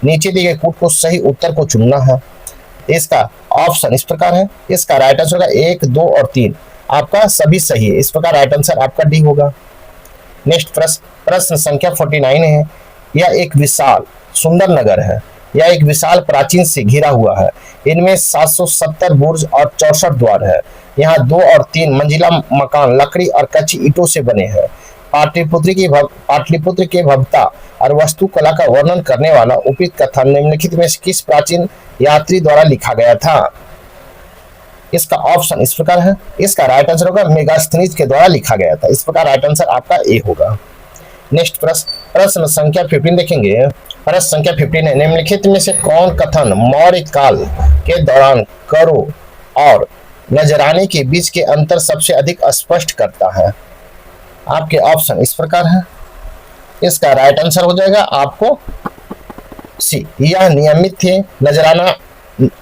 नीचे दिए गए कूट को सही उत्तर को चुनना है। इसका ऑप्शन इस प्रकार है। इसका राइट आंसर होगा 1, 2 और 3। आपका सभी सही है। इस प्रकार राइट आंसर आपका डी होगा। नेक्स्ट प्रश्न संख्या 49 है। यह एक विशाल सुंदर नगर है। यह एक विशाल प्राचीन से घिरा हुआ है। इनमें 770 बुर्ज और 64 द्वार है। यहाँ 2 और 3 मंजिला मकान लकड़ी और कच्ची ईंटों से बने हैं। पाटलिपुत्र के भव्यता और वास्तुकला का वर्णन करने वाला उपयुक्त कथन निम्नलिखित में से किस प्राचीन यात्री द्वारा लिखा गया था? इसका ऑप्शन इस प्रकार है। इसका राइट आंसर होगा मेगास्थनीज के द्वारा लिखा गया था। इस प्रकार राइट आंसर आपका ए होगा। नेक्स्ट प्रश्न संख्या 15 देखेंगे। प्रश्न संख्या 15 है। निम्नलिखित में से कौन कथन मौर्य काल के दौरान करों और नजराने के बीच के अंतर सबसे अधिक स्पष्ट करता है? आपके ऑप्शन इस प्रकार है। इसका राइट आंसर हो जाएगा आपको सी। यह नियमित थे, नजराना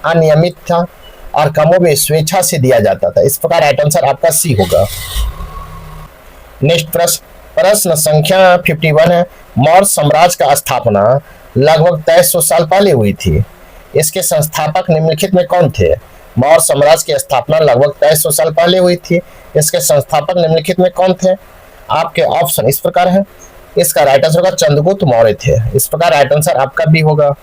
अनियमित था और कमोबेश स्वेच्छा से दिया जाता था। इस प्रकार राइट आंसर आपका सी होगा। नेक्स्ट प्रश्न संख्या 51 है। मौर्य साम्राज्य का स्थापना लगभग 2300 साल पहले हुई थी। इसके संस्थापक निम्नलिखित में कौन थे? मौर्य साम्राज्य की स्थापना लगभग 2300 साल पहले हुई थी। इसके संस्थापक निम्नलिखित में कौन थे? आपके ऑप्शन इस प्रकार है। इसका राइट आंसर होगा चंद्रगुप्त मौर्य थे। इस प्रकार राइट आंसर आपका भी होगा।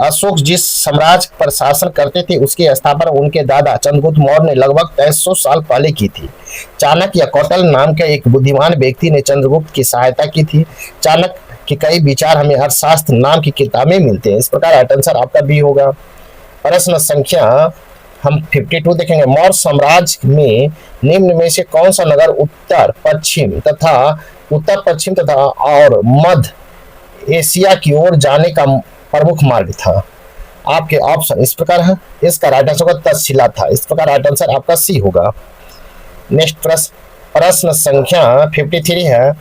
अशोक जिस साम्राज्य पर शासन करते थे उसकी स्थापना उनके दादा चंद्रगुप्त मौर्य ने लगभग 2300 साल पहले की थी। चाणक्य या कौटिल्य नाम के एक बुद्धिमान व्यक्ति ने चंद्रगुप्त की सहायता की थी। चाणक्य के कई विचार हमें अर्थशास्त्र नाम की किताबें मिलते हैं। इस प्रकार राइट आंसर आपका भी होगा। प्रश्न संख्या हम 52 देखेंगे। मौर्य साम्राज्य में निम्न में से कौन सा नगर उत्तर पश्चिम तथा और मध्य एशिया की ओर जाने का प्रमुख मार्ग था? आपके ऑप्शन इस प्रकार है। इसका राइट आंसर होगा तक्षशिला था। इस प्रकार राइट आंसर आपका सी होगा। नेक्स्ट प्रश्न संख्या 53 है।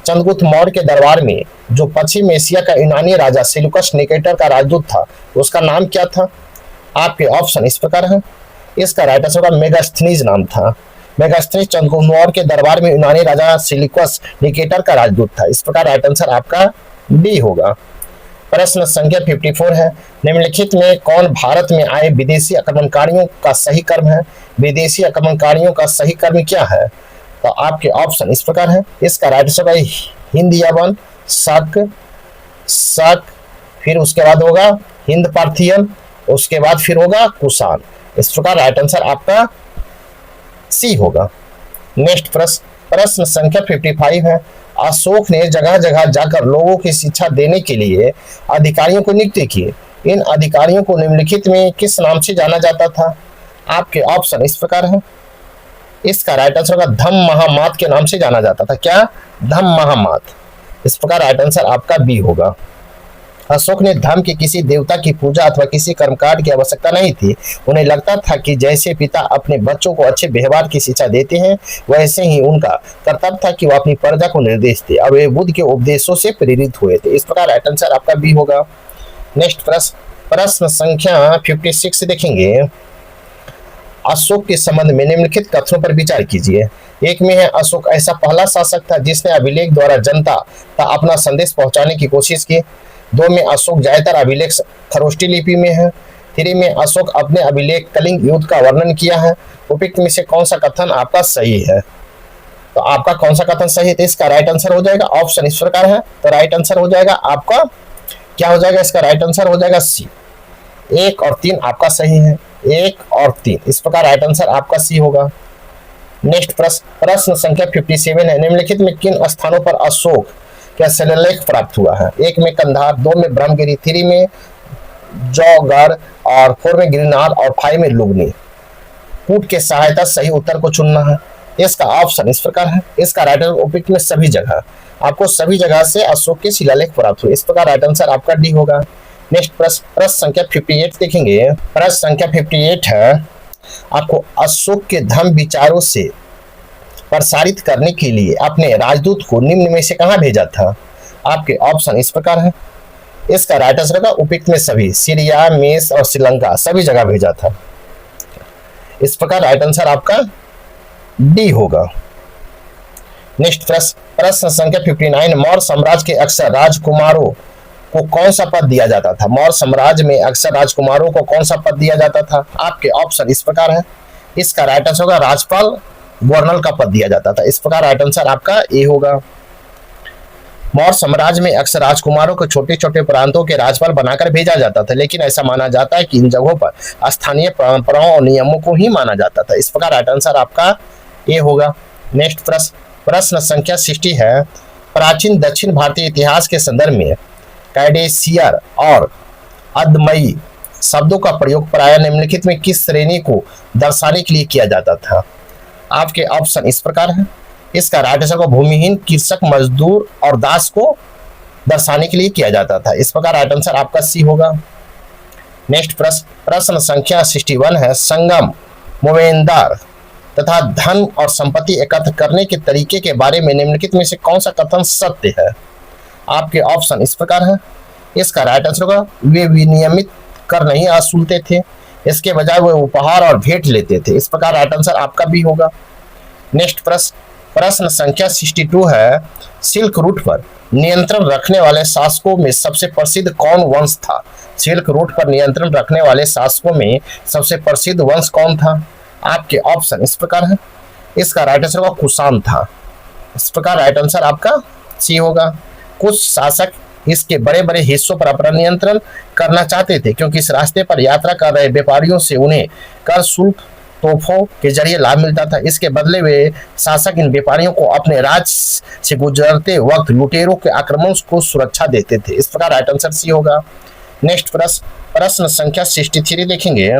चंद्रगुप्त मौर्य के दरबार में जो पश्चिम एशिया का यूनानी राजा सेल्यूकस निकेटर का राजदूत था उसका नाम क्या था? आपके ऑप्शन इस प्रकार है। इसका राइट आंसर होगा मेगास्थनीज नाम था। मेगास्थनीज चंद्रगुप्त मौर्य के दरबार में यूनानी राजा सेल्यूकस निकेटर का राजदूत था। इस प्रकार राइट आंसर आपका डी होगा। प्रश्न संख्या 54 है। निम्नलिखित में कौन भारत में आए विदेशी आक्रमणकारियों का सही कर्म है? विदेशी आक्रमणकारियों का सही कर्म क्या है? तो आपके ऑप्शन इस प्रकार है। इसका राइट आंसर है हिंद यावन, शक, फिर उसके बाद होगा हिंद पार्थियन, उसके बाद फिर होगा कुषाण। इस प्रकार राइट आंसर आपका सी होगा। नेक्स्ट प्रश्न संख्या 55 है। अशोक ने जगह जगह जाकर लोगों की शिक्षा देने के लिए अधिकारियों को नियुक्त किए। इन अधिकारियों को निम्नलिखित में किस नाम से जाना जाता था? आपके ऑप्शन इस प्रकार है। इसका राइट आंसर होगा धम्म महामात के नाम से जाना जाता था। क्या? धम्म महामात। इस प्रकार राइट आंसर आपका बी होगा। अशोक ने धर्म के किसी देवता की पूजा अथवा किसी कर्मकांड की आवश्यकता नहीं थी। उन्हें लगता था कि जैसे पिता अपने बच्चों को अच्छे व्यवहार की शिक्षा देते हैं वैसे ही उनका कर्तव्य था कि वह अपनी प्रजा को निर्देश दे और वे बुद्ध के उपदेशों से प्रेरित हुए थे। इस प्रकार राइट आंसर आपका बी होगा। नेक्स्ट प्रश्न संख्या 56 देखेंगे। अशोक के संबंध में निम्नलिखित कथनों पर विचार कीजिए। एक में है अशोक ऐसा पहला शासक था जिसने अभिलेख द्वारा जनता का अपना संदेश पहुंचाने की कोशिश की। 2 में अशोक ज्यादातर अभिलेख खरोष्टी लिपि में है। 3 में अशोक अपने अभिलेख कलिंग युद्ध का वर्णन किया है। उपयुक्त में से कौन सा कथन आपका सही है? तो आपका कौन सा कथन सही है? तो इसका राइट आंसर हो जाएगा ऑप्शन इस प्रकार है। तो राइट आंसर हो जाएगा आपका क्या हो जाएगा? इसका राइट आंसर हो जाएगा सी। 1 और 3 आपका सही है, 1 और 3, इस प्रकार राइट आंसर आपका सी होगा। नेक्स्ट प्रश्न संख्या 57 है, निम्नलिखित में किन स्थानों पर अशोक का शिलालेख प्राप्त हुआ है? 1 में कंधार, 2 में ब्रह्मगिरी, 3 में जौगढ़ और 4 में गिरनार और 5 में लुगनी। कूट के सहायता सही उत्तर को चुनना है। इसका ऑप्शन इस प्रकार है, इसका राइट आंसर उपयुक्त में सभी जगह, आपको सभी जगह से अशोक के शिलालेख प्राप्त हुए, इस प्रकार राइट आंसर आपका डी होगा। नेक्स्ट प्रश्न संख्या 58 देखेंगे। प्रश्न संख्या 58 है, आपको अशोक के धर्म विचारों से प्रसारित करने के लिए अपने राजदूत को निम्न में से कहां भेजा था? आपके ऑप्शन इस प्रकार है, इसका राइट आंसर होगा उपयुक्त में सभी, सीरिया, मेस और श्रीलंका सभी जगह भेजा था, इस प्रकार राइट आंसर आपका डी होगा। नेक्स्ट प्रश्न संख्या 59, मौर्य साम्राज्य के अक्सर राजकुमारों को कौन सा पद दिया जाता था? मौर्य साम्राज्य में अक्सर राजकुमारों को कौन सा पद दिया जाता था? आपके ऑप्शन इस प्रकार है, इसका राइट आंसर होगा राज्यपाल गवर्नर का पद दिया जाता था, इस प्रकार राइट आंसर आपका ए होगा। मौर्य साम्राज्य में अक्सर राजकुमारों को छोटे छोटे प्रांतों के राज्यपाल बनाकर भेजा जाता था, लेकिन ऐसा माना जाता है कि इन जगहों पर स्थानीय परंपराओं और नियमों को ही माना जाता था, इस प्रकार राइट आंसर आपका ए होगा। नेक्स्ट प्रश्न संख्या 60 है, प्राचीन दक्षिण भारतीय इतिहास के संदर्भ में कैडेसियर और अदमई शब्दों का प्रयोग प्रायः निम्नलिखित में किस श्रेणी को दर्शाने के लिए किया जाता था? आपके ऑप्शन इस प्रकार है, इसका राइट आंसर को भूमिहीन, कृषक, मजदूर और दास को दर्शाने के लिए किया जाता था, इस प्रकार राइट आंसर आपका सी होगा। नेक्स्ट प्रश्न संख्या 61 है, संगम, मोवेंदर तथा धन और संपत्ति एकत्र करने के तरीके के बारे में निम्नलिखित में से कौन सा कथन सत्य है? आपके ऑप्शन इस प्रकार है, इसका राइट आंसर होगा वे विनियमित कर नहीं वसूलते थे, इसके बजाय वे उपहार और भेंट लेते थे, इस प्रकार राइट आंसर आपका भी होगा। नेक्स्ट प्रश्न संख्या 62 है, सिल्क रूट पर नियंत्रण रखने वाले शासकों में सबसे प्रसिद्ध कौन वंश था? सिल्क रूट पर नियंत्रण रखने वाले शासकों में सबसे प्रसिद्ध वंश कौन था? आपके ऑप्शन इस प्रकार है, इसका राइट आंसर होगा कुषाण था, इस प्रकार राइट आंसर आपका सी होगा। कुछ शासक इसके बड़े बड़े हिस्सों पर अपना नियंत्रण करना चाहते थे, क्योंकि इस रास्ते पर यात्रा कर रहे व्यापारियों से उन्हें कर, शुल्क, तोहफों के जरिए लाभ मिलता था। इसके बदले वे शासक इन व्यापारियों को अपने राज्य से गुजरते वक्त लुटेरों के आक्रमण को सुरक्षा देते थे, इस प्रकार राइट आंसर सी होगा। नेक्स्ट प्रश्न संख्या 63 देखेंगे।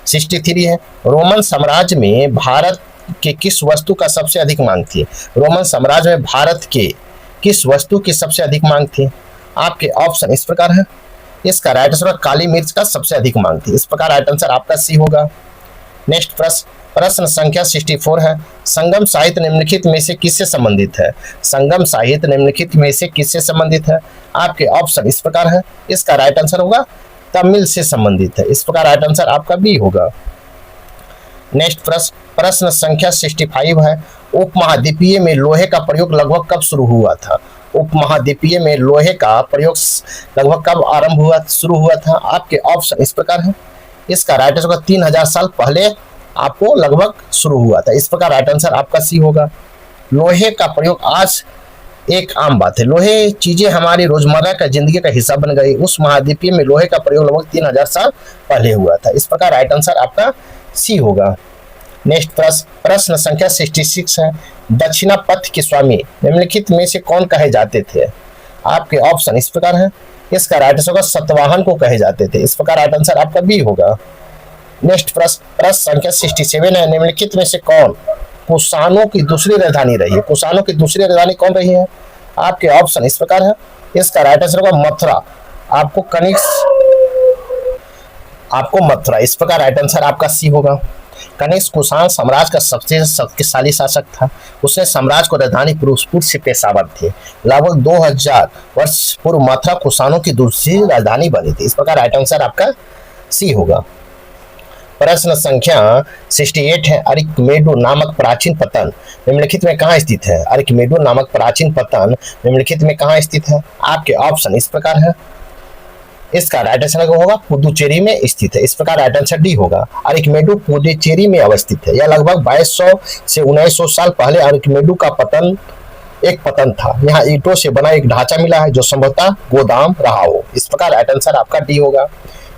63 है, रोमन साम्राज्य में भारत के किस वस्तु का सबसे अधिक मांग थी? रोमन साम्राज्य में भारत के किस वस्तु की सबसे अधिक मांग थी? आपके ऑप्शन इस प्रकार है, इसका राइट आंसर काली मिर्च का सबसे अधिक मांग थी, इस प्रकार राइट आंसर आपका सी होगा। नेक्स्ट प्रश्न संख्या 64 है, संगम साहित्य निम्नलिखित में से किससे संबंधित है? संगम साहित्य निम्नलिखित में से किससे संबंधित है? आपके ऑप्शन इस प्रकार है, इसका राइट आंसर होगा तमिल से संबंधित है, इस प्रकार राइट आंसर आपका बी होगा। नेक्स्ट प्रश्न संख्या 65 है, उपमहाद्वीपीय में लोहे का प्रयोग लगभग कब शुरू हुआ था? उपमहाद्वीपीय में लोहे का प्रयोग लगभग कब शुरू हुआ था? आपके ऑप्शन इस प्रकार है, इसका राइट आंसर 3000 साल पहले आपको लगभग शुरू हुआ था, इस प्रकार राइट आंसर आपका सी होगा। लोहे का प्रयोग आज एक आम बात है, लोहे चीजें हमारी रोजमर्रा का जिंदगी का हिस्सा बन गई, उस महाद्वीपीय में लोहे का प्रयोग लगभग 3000 साल पहले हुआ था, इस प्रकार राइट आंसर आपका सी होगा। नेक्स्ट प्रश्न संख्या 66 है, दक्षिणा पथ के स्वामी निम्नलिखित में से कौन कहे जाते थे? आपके ऑप्शन इस प्रकार है, इसका राइट आंसर होगा सतवाहन को कहे जाते थे, इस प्रकार राइट आंसर आपका बी होगा। नेक्स्ट प्रश्न संख्या 67 है, निम्नलिखित में से कौन कुषाणों की दूसरी राजधानी रही है? कुषाणों की दूसरी राजधानी कौन रही है? आपके ऑप्शन इस प्रकार है, इसका राइट आंसर होगा मथुरा, आपको मथुरा, इस प्रकार राइट आंसर आपका सी होगा। कनिष्क कुषाण साम्राज्य का सबसे शक्तिशाली शासक था, उसने साम्राज्य को राजधानी फिरोजपुर से पेशावर थे। लगभग 2000 वर्ष पूर्व मथुरा कुषाणों की दूसरी राजधानी बनी थी, इस प्रकार राइट आंसर आपका सी होगा। प्रश्न संख्या 68 है, अरिकमेडु नामक प्राचीन पत्तन निम्नलिखित में कहाँ स्थित है? अरिकमेडु नामक प्राचीन पत्तन निम्नलिखित में कहाँ स्थित है? आपके ऑप्शन इस प्रकार है, इसका राइट आंसर होगा पुदुचेरी में स्थित है, इस प्रकार राइट आंसर डी होगा। अरिकमेडु पुदुचेरी में अवस्थित है, यह लगभग 2200 से 1900 साल पहले अरिकमेडु का पतन एक पतन था। यहाँ ईंटों से बना एक ढांचा मिला है जो संभवतः गोदाम रहा हो। इस प्रकार राइट आंसर आपका डी होगा।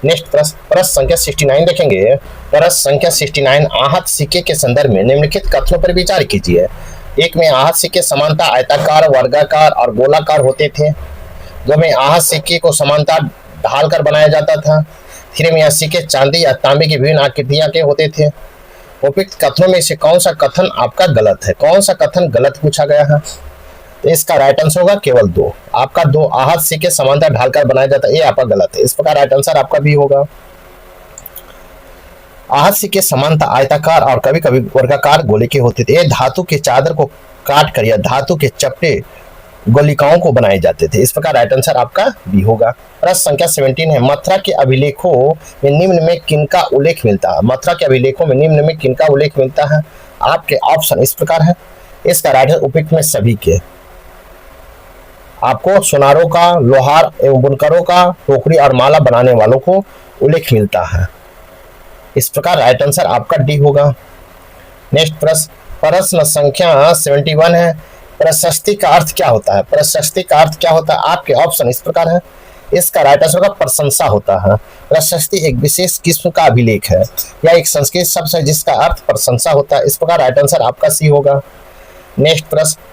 नेक्स्ट प्रश्न संख्या 69 देखेंगे। प्रश्न संख्या 69 आहत सिक्के के संदर्भ में निम्नलिखित कथनों पर विचार कीजिए। एक में आहत सिक्के समानता आयताकार, वर्गाकार और गोलाकार होते थे। दो में आहत सिक्के को समानता ढालकर बनाया जाता था। तीन में यह सिक्के चांदी या तांबे की विभिन्न आकृतियां के होते थे। उपयुक्त कथनों में से कौन सा कथन आपका गलत है? कौन सा कथन गलत पूछा गया है? तो इसका राइट आंसर होगा केवल दो। आपका दो आहत सिक्के समानता ढालकर बनाया जाता है, ये आपका गलत है। इस प्रकार राइट आंसर आपका भी होगा। आहत सिक्के समानता आयताकार और कभी कभी वर्गाकार गोले के होते थे। ये धातु के चादर को काट कर या धातु के चपटे गोलिकाओं को बनाए जाते थे। इस प्रकार राइट आंसर आपका बी होगा। प्रश्न संख्या 17 है। मथुरा के अभिलेखों में निम्न में किनका उल्लेख मिलता है? मथुरा के अभिलेखों में निम्न में किनका उल्लेख मिलता है? आपके ऑप्शन इस प्रकार है। इसका राइट आंसर उपयुक्त में सभी के। आपको सुनारों का, लोहार एवं बुनकरों का, टोकरी और माला बनाने वालों को उल्लेख मिलता है। इस प्रकार राइट आंसर आपका डी होगा। नेक्स्ट प्रश्न संख्या 71 है। प्रशस्ति का अर्थ क्या होता है? प्रशस्ति का अर्थ क्या होता है? आपके ऑप्शन इस प्रकार है। इसका राइट आंसर होगा प्रशंसा होता है। प्रशस्ति एक विशेष किस्म का अभिलेख है या एक संस्कृत शब्द है जिसका अर्थ प्रशंसा होता है। इस प्रकार राइट आंसर आपका सी होगा। नेक्स्ट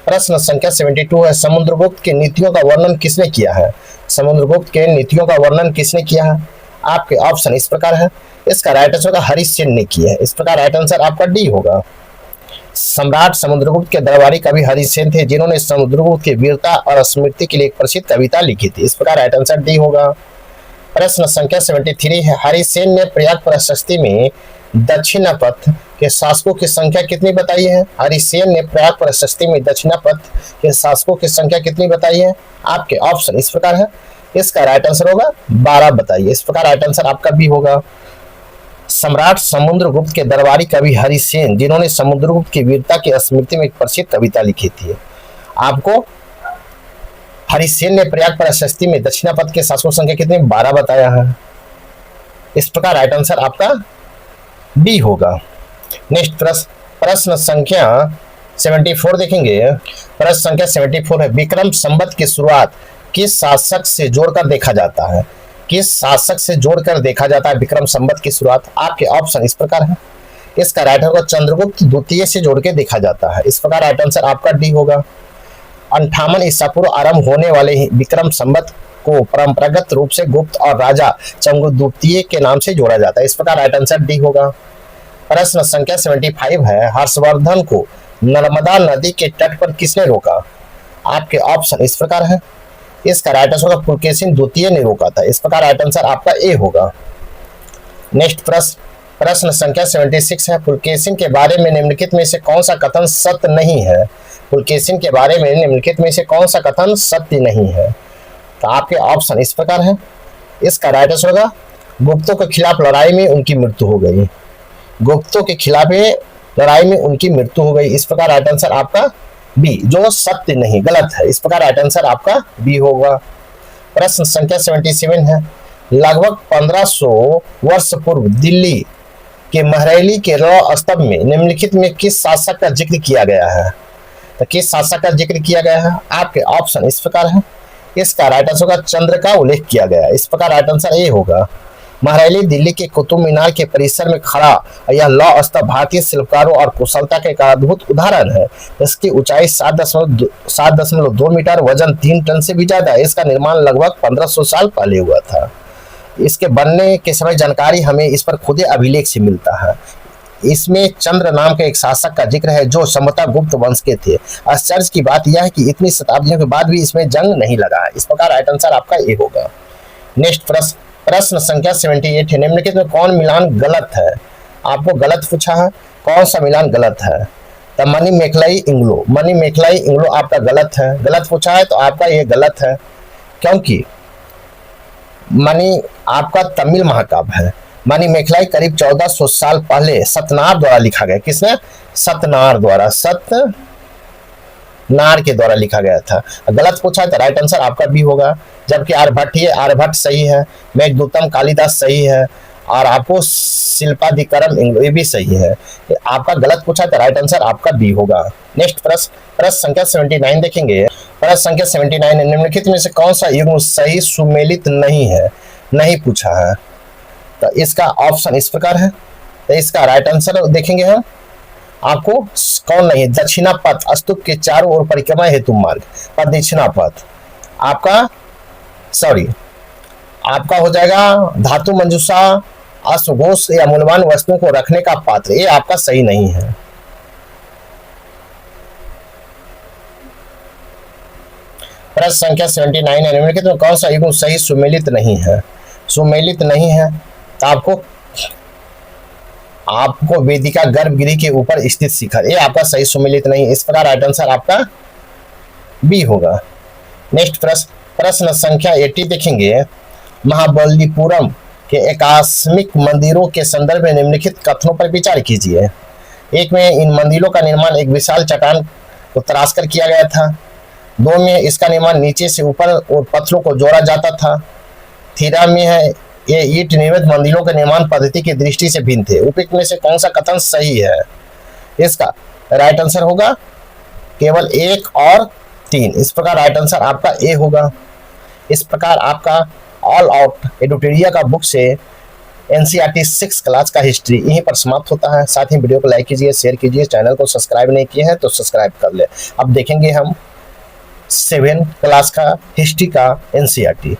प्रश्न संख्या 72 है। समुद्रगुप्त के नीतियों का वर्णन किसने किया है? समुद्रगुप्त के नीतियों का वर्णन किसने किया है? आपके ऑप्शन इस प्रकार है। इसका राइट आंसर होगा हरिश्चंद्र ने किया है। इस प्रकार राइट आंसर आपका डी होगा। सम्राट समुद्रगुप्त के दरबारी कवि हरिश्चंद्र थे जिन्होंने समुद्रगुप्त की वीरता और स्मृति के लिए एक प्रसिद्ध कविता लिखी थी। इस प्रकार राइट आंसर डी होगा। प्रश्न संख्या 73 है। हरिसेन ने प्रयाग प्रशस्ति में दक्षिणापथ के शासकों की संख्या कितनी बताई है? हरिसेन ने प्रयाग प्रशस्ति में दक्षिणापथ के शासकों की संख्या कितनी बताई है? आपके ऑप्शन इस प्रकार है। इसका राइट आंसर होगा 12 बताइए। इस प्रकार राइट आंसर आपका भी होगा। सम्राट समुद्रगुप्त के दरबारी कवि हरिसेन जिन्होंने समुद्रगुप्त की वीरता की स्मृति में एक प्रसिद्ध कविता लिखी थी। आपको हरिसेन ने प्रयाग प्रशस्ति में दक्षिणापथ के शासकों की संख्या कितनी? 12 बताया है। इस प्रकार राइट आंसर आपका बी होगा। नेक्स्ट प्रश्न संख्या 74 देखेंगे। प्रश्न संख्या 74 है। विक्रम संवत की शुरुआत किस शासक से जोड़कर देखा जाता है? किस शासक से जोड़कर देखा जाता है विक्रम संवत की शुरुआत? आपके ऑप्शन इस प्रकार है। इसका राइट होगा चंद्रगुप्त द्वितीय से जोड़ के देखा जाता है। इस प्रकार राइट आंसर आपका डी होगा। 58 ईसा पूर्व आरंभ होने वाले विक्रम संवत को परंपरागत रूप से गुप्त और राजा चंद्रगुप्त द्वितीय के नाम से जोड़ा जाता है। इस प्रकार राइट आंसर डी होगा। प्रश्न संख्या 75 है। हर्षवर्धन को नर्मदा नदी के तट पर किसने रोका? आपके ऑप्शन इस प्रकार है। इसका राइट आंसर होगा पुलकेशिन द्वितीय ने रोका था। इस प्रकार राइट आंसर आपका ए होगा। नेक्स्ट प्रश्न संख्या 76 है। पुलकेशिन के बारे में निम्नलिखित में से कौन सा कथन सत्य नहीं है? पुलकेशिन के बारे में निम्नलिखित में से कौन सा कथन सत्य नहीं है? तो आपके ऑप्शन इस प्रकार है। इसका राइट आंसर होगा गुप्तों के खिलाफ लड़ाई में उनकी मृत्यु हो गई। गुप्तों के खिलाफ लड़ाई में उनकी मृत्यु हो गई। इस प्रकार राइट आंसर आपका बी, जो सत्य नहीं, गलत है। इस प्रकार राइट आंसर आपका बी होगा। प्रश्न संख्या 77 है। लगभग 1500 वर्ष पूर्व दिल्ली के महरैली के लौह स्तंभ में निम्नलिखित में किस शासक का जिक्र किया गया है? तो किस शासक का जिक्र किया गया है? आपके ऑप्शन इस प्रकार है। इसका राइट आंसर होगा चंद्र का उल्लेख किया गया। इस प्रकार राइट आंसर ए होगा। महरैली दिल्ली के कुतुब मीनार के परिसर में खड़ा यह लौह स्तंभ भारतीय शिल्पकारों और कुशलता का एक अद्भुत उदाहरण है। इसकी ऊंचाई 7.2 मीटर, वजन 3 टन से भी ज्यादा है। इसका निर्माण लगभग 1500 साल पहले हुआ था। इसके बनने के समय जानकारी हमें इस पर खुदे अभिलेख से मिलता है। इसमें चंद्र नाम के एक शासक का जिक्र है जो संभवतः गुप्त वंश के थे। आश्चर्य की बात यह है कि इतनी शताब्दियों के बाद भी इसमें जंग नहीं लगा है। इस प्रकार राइट आंसर आपका ए होगा। नेक्स्ट प्रश्न संख्या 78 है। निम्नलिखित में कौन मिलान गलत है? आपको गलत पूछा है। कौन सा मिलान गलत है? तो मनी मेखलाई इंग्लो आपका गलत है। गलत पूछा है तो आपका ये गलत है, क्योंकि मनी आपका तमिल महाकाव्य है। मनी मेखलाई करीब 1400 साल पहले सतनार द्वारा लिखा गया। किसने? सतनार के द्वारा लिखा गया था। गलत पूछा है तो राइट आंसर आपका भी होगा। जबकि आर्यभट्ट सही है, मेघदूतम कालिदास सही है, और आपको शिल्पाधिकरम ये भी सही है। आपका गलत पूछा तो राइट आंसर आपका बी होगा। नेक्स्ट प्रश्न, प्रश्न संख्या 79 देखेंगे। प्रश्न संख्या 79, निम्नलिखित में से कौन सा युग्म सही सुमेलित नहीं है, नहीं पूछा है। तो इसका ऑप्शन इस प्रकार है। तो इसका राइट आंसर देखेंगे हम, आपको कौन नहीं है, दक्षिणा पथ, स्तूप के चारों ओर परिक्रमा हेतु मार्ग, दक्षिणा पथ आपका, सॉरी आपका हो जाएगा धातु मंजूषा, अश्वघोष या मूल्यवान वस्तुओं को रखने का पात्र, ये आपका सही नहीं है। प्रश्न संख्या 79 है, निम्नलिखित में कौन सा युग्म सही सुमेलित नहीं है, सुमेलित नहीं है। तो आपको वेदिका गर्भगृह के ऊपर स्थित शिखर, ये आपका सही सुमेलित नहीं, इस प्रकार राइट आंसर आपका बी होगा। नेक्स्ट प्रश्न, प्रश्न संख्या 80 देखेंगे। महाबलीपुरम के आकस्मिक मंदिरों के संदर्भ में निम्नलिखित कथनों पर विचार कीजिए। एक में इन मंदिरों का निर्माण एक विशाल चट्टान को तराशकर किया गया था। दो में इसका निर्माण नीचे से ऊपर और पत्थरों को जोड़ा जाता था। तीसरा में है ये ईंट निर्मित मंदिरों के निर्माण पद्धति की दृष्टि से भिन्न थे। उपयुक्त में से कौन सा कथन सही है? इसका राइट आंसर होगा केवल 1 और 3। इस प्रकार राइट आंसर आपका ए होगा। इस प्रकार आपका ऑल आउट एडुटेरिया का बुक से एनसीईआरटी 6 क्लास का हिस्ट्री यहीं पर समाप्त होता है। साथ ही वीडियो को लाइक कीजिए, शेयर कीजिए, चैनल को सब्सक्राइब नहीं किए हैं तो सब्सक्राइब कर ले। अब देखेंगे हम 7 क्लास का हिस्ट्री का एनसीईआरटी।